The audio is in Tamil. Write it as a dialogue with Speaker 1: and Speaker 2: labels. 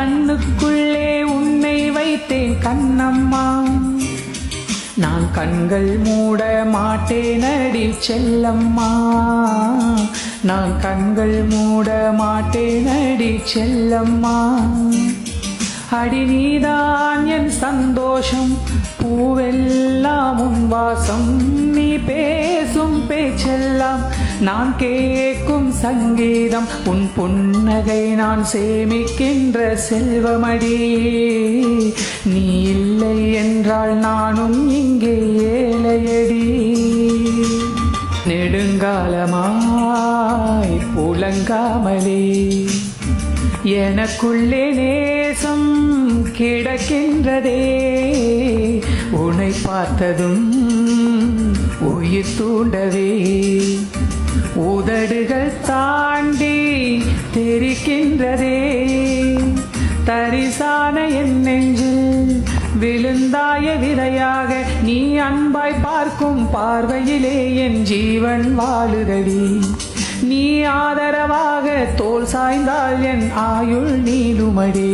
Speaker 1: கண்ணுக்குள்ளே உன்னை வைத்தேன் கண்ணம்மா, நான் கண்கள் மூட மாட்டேனடி செல்லம்மா, நான் கண்கள் மூட மாட்டேனடி செல்லம்மா. அடி நீதான் என் சந்தோஷம், பூவெல்லாம் உன் வாசம், நீ பேசும் பேச்செல்லாம் நான் கேட்கும் சங்கீதம், உன் புன்னகை நான் சேமிக்கின்ற செல்வமடி, நீ இல்லை என்றால் நானும் இங்கே ஏழையடி. நெடுங்காலமாய் புலங்காமலே எனக்குள்ளே நேசம் கிடக்கின்றதே, உன்னை பார்த்ததும் உயிர் தூண்டவே, உதடுகள் தாண்டி தெரிக்கின்றதே, தரிசான என் நெஞ்சில் விழுந்தாய விதையாக, நீ அன்பாய் பார்க்கும் பார்வையிலே என் ஜீவன் வாழுதடி, நீ ஆதரவாக தோள் சாய்ந்தால் என் ஆயுள் நீளுமடி.